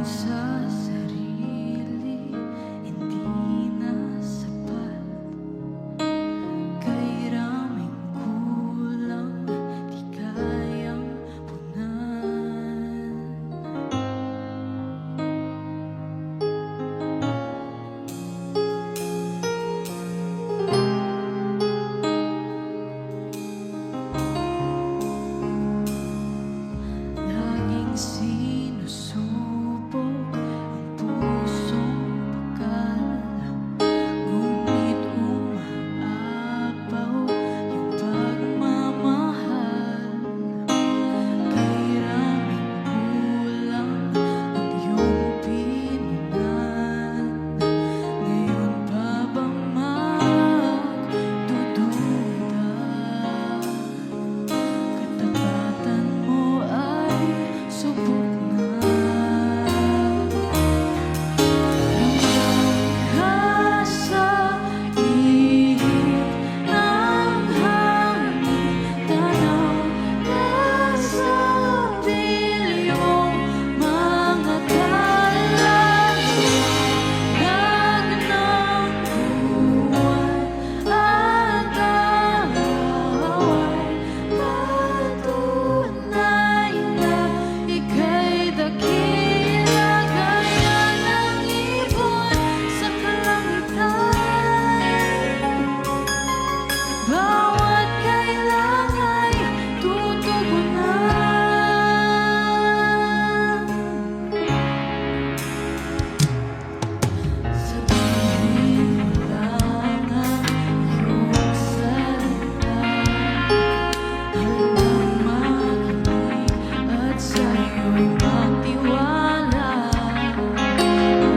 sa sarili, hindi na sapat. Kay raming kulang, di kayang punan. Laging sinusubok ang pusong pakal, ngunit umaapaw yung pagmamahal. Kay raming kulang ang iyong pinunan, ngayon pa bang magdududa? Katapatan mo ay subok na. Hanggang sa ihip ng hangin, tanaw na sa dilyong mga kalangitan ng buwan at away. Patunay na ika'y dakila, gaya ng ibon sa kalangitan. Bawat kailang ay tutugunan. Sabihin mo lang ang iyong salita, hanggang makinig at sa'yo'y magtiwala.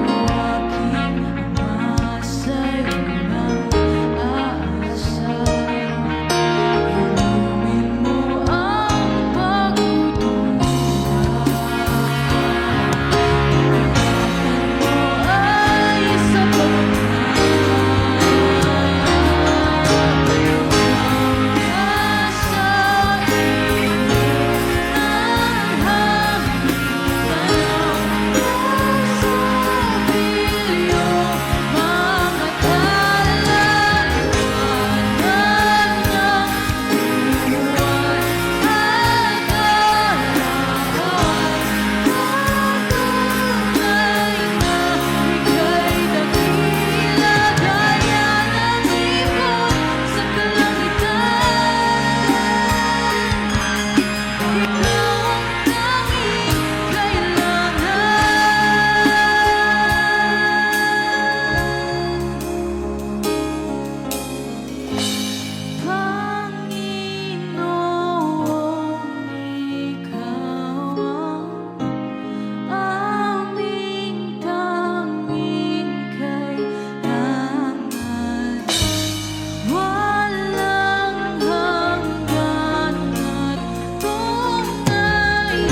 O aking Ama, sa'yo lang aasa. Inumin mo ang pagdududa. Katapatan mo ay sapat na. Sa ihip ng hangin, tanaw na sa dilyong mga kalangitan ng buwan at away. Patunay na ika'y dakila, gaya ng ibon sa kalangitan. Ikaw ang tanging Panginoon, ikaw ang aming tanging kailangan. Walang hanggan at tunay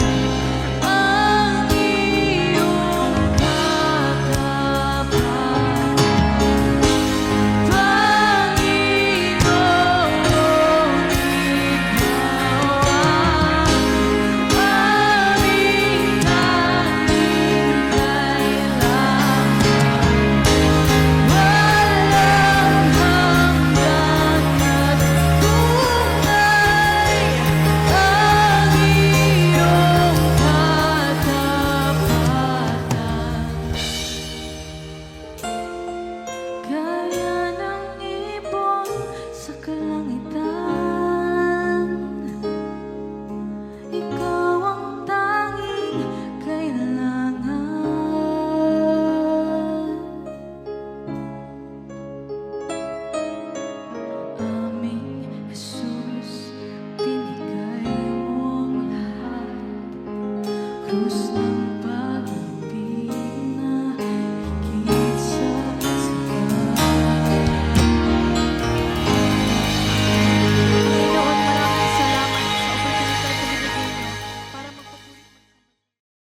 ang iyong katapat. Panginoon, ikaw ang aming tanging kailangan. Walang hanggan at tunay ang iyong katapatan. Gaya ng ibon sa kalangitan, ikaw ang tanging kailangan. Aming Jesus, binigay mo ang lahat. Krus ng